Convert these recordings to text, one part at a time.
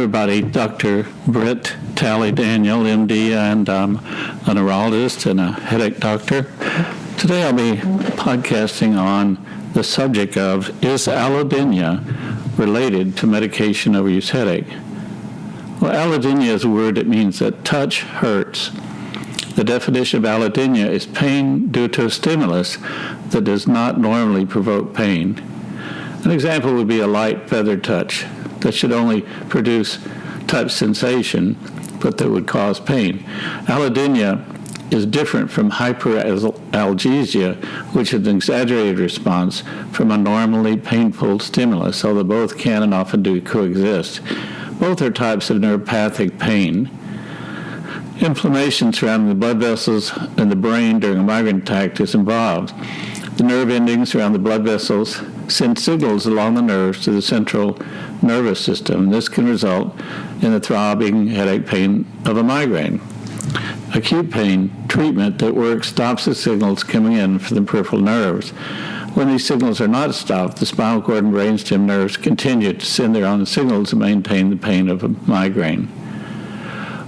everybody. Dr. Britt Talley Daniel, MD, and I'm a neurologist and a headache doctor. Today I'll be podcasting on the subject of, is allodynia related to medication overuse headache? Well, allodynia is a word that means that touch hurts. The definition of allodynia is pain due to a stimulus that does not normally provoke pain. An example would be a light feather touch that should only produce touch sensation, but that would cause pain. Allodynia is different from hyperalgesia, which is an exaggerated response from a normally painful stimulus, although both can and often do coexist. Both are types of neuropathic pain. Inflammation surrounding the blood vessels in the brain during a migraine attack is involved. The nerve endings around the blood vessels send signals along the nerves to the central nervous system. This can result in the throbbing headache pain of a migraine. Acute pain treatment that works stops the signals coming in from the peripheral nerves. When these signals are not stopped, the spinal cord and brainstem nerves continue to send their own signals to maintain the pain of a migraine.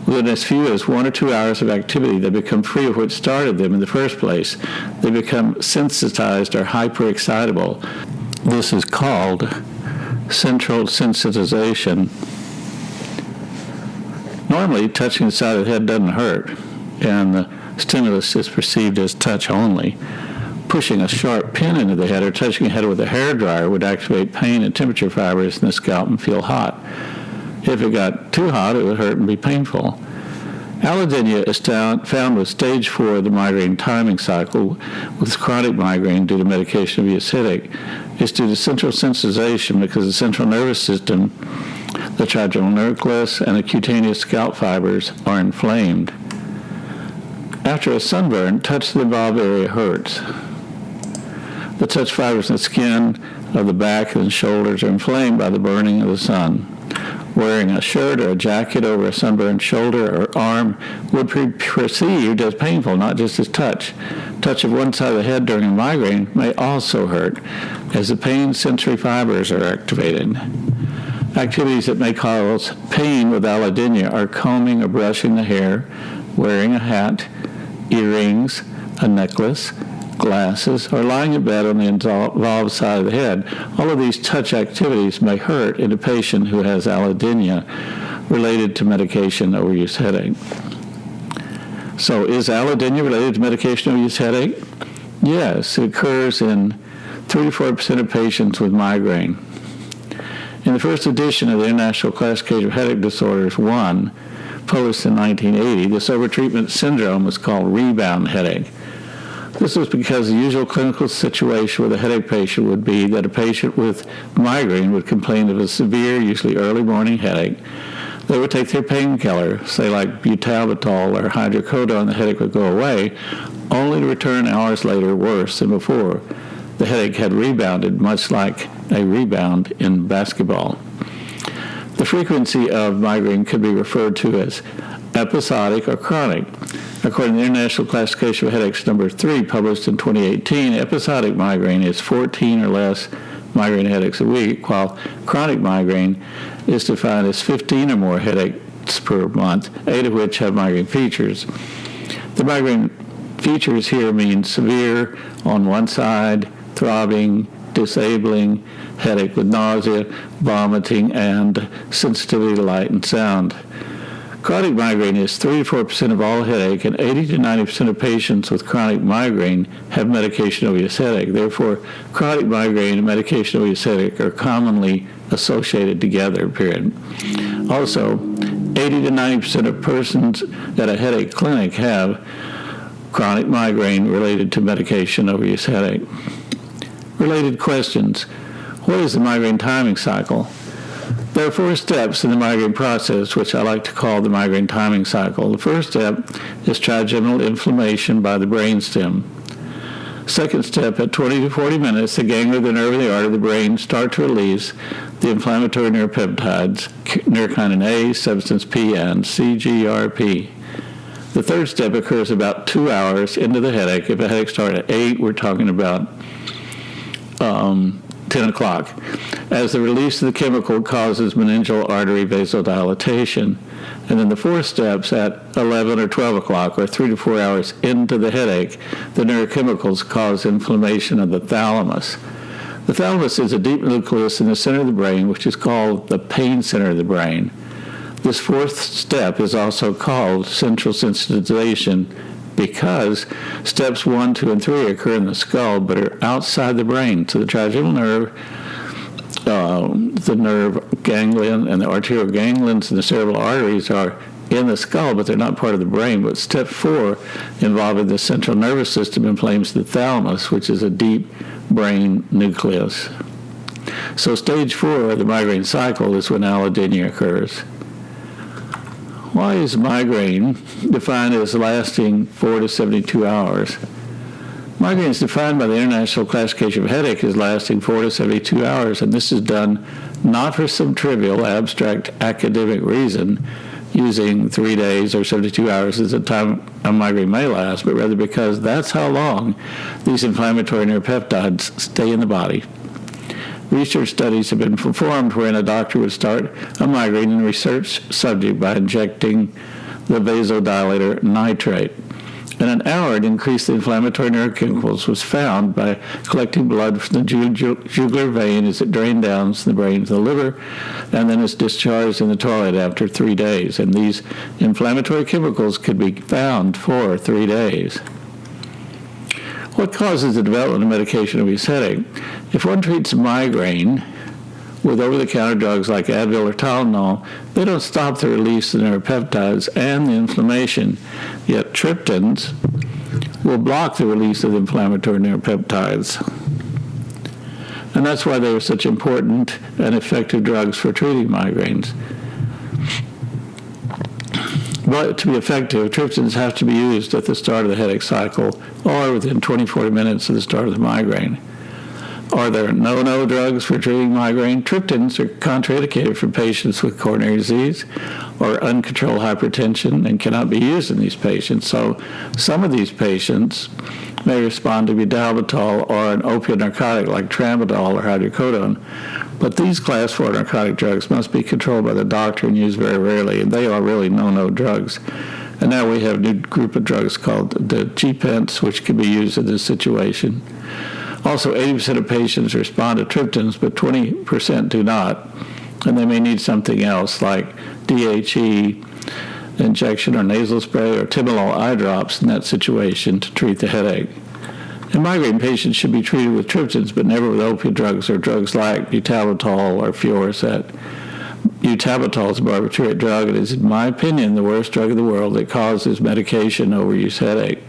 Within as few as 1 or 2 hours of activity, they become free of what started them in the first place. They become sensitized or hyperexcitable. This is called central sensitization. Normally, touching the side of the head doesn't hurt, and the stimulus is perceived as touch only. Pushing a sharp pin into the head or touching the head with a hairdryer would activate pain and temperature fibers in the scalp and feel hot. If it got too hot, it would hurt and be painful. Allodynia is found with stage 4 of the migraine timing cycle with chronic migraine due to medication overuse headache. It's due to central sensitization because the central nervous system, the trigeminal nucleus, and the cutaneous scalp fibers are inflamed. After a sunburn, touch the involved area hurts. The touch fibers in the skin of the back and shoulders are inflamed by the burning of the sun. Wearing a shirt or a jacket over a sunburned shoulder or arm would be perceived as painful, not just as touch. Touch of one side of the head during a migraine may also hurt, as the pain sensory fibers are activated. Activities that may cause pain with allodynia are combing or brushing the hair, wearing a hat, earrings, a necklace, glasses, or lying in bed on the involved side of the head. All of these touch activities may hurt in a patient who has allodynia related to medication overuse headache. So is allodynia related to medication overuse headache? Yes, it occurs in 3 to 4% of patients with migraine. In the first edition of the International Classification of Headache Disorders 1, published in 1980, this overtreatment syndrome was called rebound headache. This was because the usual clinical situation with a headache patient would be that a patient with migraine would complain of a severe, usually early morning headache. They would take their painkiller, say like butalbital or hydrocodone, and the headache would go away, only to return hours later worse than before. The headache had rebounded, much like a rebound in basketball. The frequency of migraine could be referred to as episodic or chronic. According to the International Classification of Headaches number 3, published in 2018, episodic migraine is 14 or less migraine headaches a week, while chronic migraine is defined as 15 or more headaches per month, 8 of which have migraine features. The migraine features here mean severe on one side, throbbing, disabling, headache with nausea, vomiting, and sensitivity to light and sound. Chronic migraine is 3 to 4% of all headache, and 80 to 90% of patients with chronic migraine have medication overuse headache. Therefore, chronic migraine and medication overuse headache are commonly associated together, period. Also, 80 to 90% of persons at a headache clinic have chronic migraine related to medication overuse headache. Related questions. What is the migraine timing cycle? There are 4 steps in the migraine process, which I like to call the migraine timing cycle. The first step is trigeminal inflammation by the brainstem. Second step, at 20 to 40 minutes, the ganglia, the nerve, and the artery of the brain start to release the inflammatory neuropeptides, neurokinin A, substance P, and CGRP. The third step occurs about 2 hours into the headache. If a headache started at 8, we're talking about 10 o'clock. as the release of the chemical causes meningeal artery vasodilatation. And then the fourth step's at 11 or 12 o'clock, or 3 to 4 hours into the headache. The neurochemicals cause inflammation of the thalamus. The thalamus is a deep nucleus in the center of the brain, which is called the pain center of the brain. This fourth step is also called central sensitization because steps 1, 2, and 3 occur in the skull but are outside the brain. So the trigeminal nerve, the nerve ganglion, and the arterial ganglions and the cerebral arteries are in the skull, but they're not part of the brain. But step 4, involving the central nervous system, inflames the thalamus, which is a deep brain nucleus. So stage 4 of the migraine cycle is when allodynia occurs. Why is migraine defined as lasting 4 to 72 hours? Migraine is defined by the International Classification of Headache as lasting 4 to 72 hours, and this is done not for some trivial, abstract academic reason, using 3 days or 72 hours as the time a migraine may last, but rather because that's how long these inflammatory neuropeptides stay in the body. Research studies have been performed wherein a doctor would start a migraine in a research subject by injecting the vasodilator nitrate. In an hour, it increased the inflammatory neurochemicals was found by collecting blood from the jugular vein as it drained down to the brain to the liver, and then is discharged in the toilet after 3 days. And these inflammatory chemicals could be found for 3 days. What causes the development of medication of his headache? If one treats migraine with over-the-counter drugs like Advil or Tylenol, they don't stop the release of the neuropeptides and the inflammation, yet triptans will block the release of the inflammatory neuropeptides. And that's why they are such important and effective drugs for treating migraines. But to be effective, triptans have to be used at the start of the headache cycle or within 20-40 minutes of the start of the migraine. Are there no-no drugs for treating migraine? Triptans are contraindicated for patients with coronary disease or uncontrolled hypertension and cannot be used in these patients. So some of these patients may respond to butalbital or an opiate narcotic like tramadol or hydrocodone. But these class 4 narcotic drugs must be controlled by the doctor and used very rarely, and they are really no-no drugs. And now we have a new group of drugs called the GPENTs, which can be used in this situation. Also, 80% of patients respond to triptans, but 20% do not, and they may need something else like DHE injection or nasal spray or timolol eye drops in that situation to treat the headache. And migraine patients should be treated with triptans, but never with opiate drugs or drugs like butalbital or Fioricet. Butalbital is a barbiturate drug. It is, in my opinion, the worst drug in the world that causes medication overuse headache.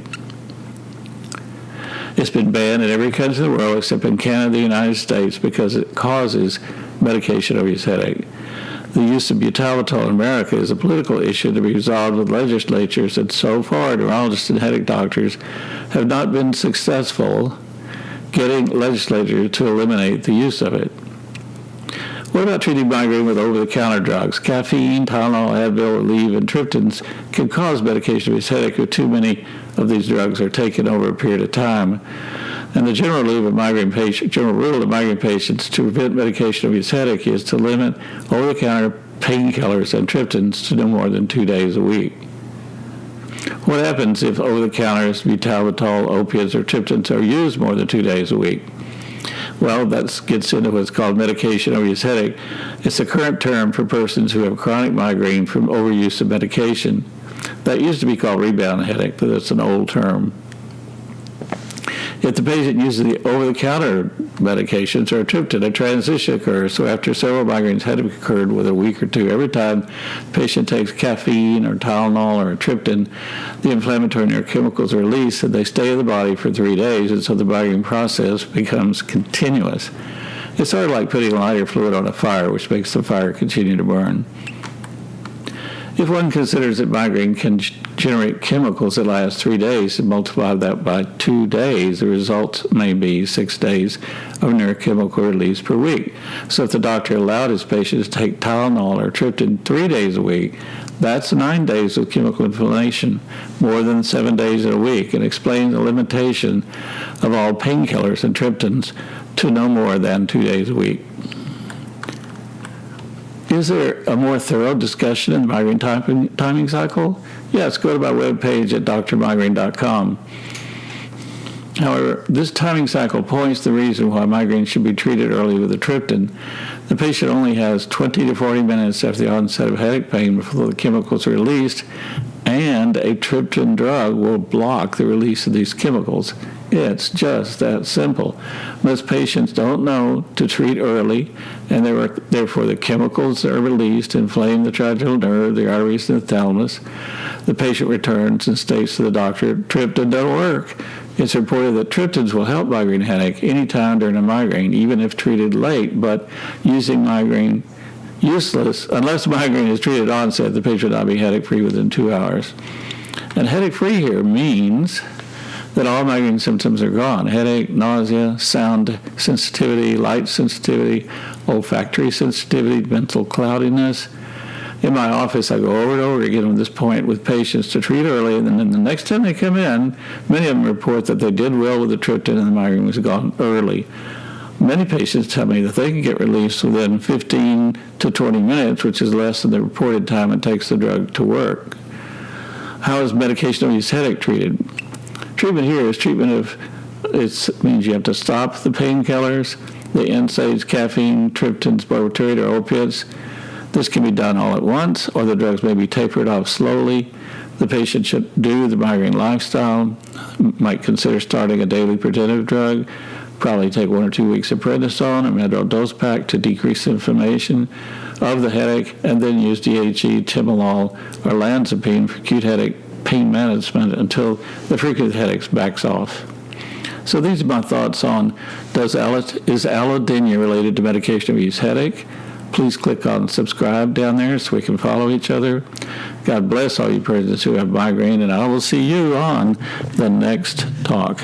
It's been banned in every country in the world except in Canada and the United States because it causes medication overuse headache. The use of butalbital in America is a political issue to be resolved with legislatures, and so far neurologists and headache doctors have not been successful getting legislators to eliminate the use of it. What about treating migraine with over-the-counter drugs? Caffeine, Tylenol, Advil, Aleve, and triptans can cause medication overuse headache if too many of these drugs are taken over a period of time. And the general rule of migraine patients to prevent medication overuse headache is to limit over-the-counter painkillers and triptans to no more than 2 days a week. What happens if over-the-counters, butalbital, opiates, or triptans are used more than 2 days a week? Well, that gets into what's called medication overuse headache. It's a current term for persons who have chronic migraine from overuse of medication. That used to be called rebound headache, but that's an old term. If the patient uses the over-the-counter medications or a triptan, a transition occurs. So after several migraines had occurred within a week or two, every time the patient takes caffeine or Tylenol or a triptan, the inflammatory neurochemicals are released and they stay in the body for 3 days, and so the migraine process becomes continuous. It's sort of like putting lighter fluid on a fire, which makes the fire continue to burn. If one considers that migraine can generate chemicals that last 3 days and multiply that by 2 days, the result may be 6 days of neurochemical release per week. So if the doctor allowed his patients to take Tylenol or triptan 3 days a week, that's 9 days of chemical inflammation, more than 7 days in a week, and explains the limitation of all painkillers and triptans to no more than 2 days a week. Is there a more thorough discussion in the migraine timing cycle? Yes, go to my webpage at drmigraine.com. However, this timing cycle points the reason why migraine should be treated early with a triptan. The patient only has 20 to 40 minutes after the onset of headache pain before the chemicals are released, and a triptan drug will block the release of these chemicals. It's just that simple. Most patients don't know to treat early, and therefore the chemicals that are released inflame the trigeminal nerve, the arteries, and the thalamus. The patient returns and states to the doctor, triptan doesn't work. It's reported that triptans will help migraine headache anytime during a migraine, even if treated late, but using migraine useless. Unless migraine is treated at onset, the patient will not be headache-free within 2 hours. And headache-free here means that all migraine symptoms are gone. Headache, nausea, sound sensitivity, light sensitivity, olfactory sensitivity, mental cloudiness. In my office, I go over and over again at this point with patients to treat early, and then the next time they come in, many of them report that they did well with the triptan and the migraine was gone early. Many patients tell me that they can get released within 15 to 20 minutes, which is less than the reported time it takes the drug to work. How is medication-induced headache treated? Treatment here is it means you have to stop the painkillers, the NSAIDs, caffeine, triptans, barbiturate, or opiates. This can be done all at once, or the drugs may be tapered off slowly. The patient should do the migraine lifestyle, might consider starting a daily preventive drug, probably take 1 or 2 weeks of prednisone or Medrol dose pack to decrease inflammation of the headache, and then use DHE, timolol, or olanzapine for acute headache pain management until the frequent headaches backs off. So these are my thoughts on is Allodynia related to medication-induced headache? Please click on subscribe down there so we can follow each other. God bless all you persons who have migraine, and I will see you on the next talk.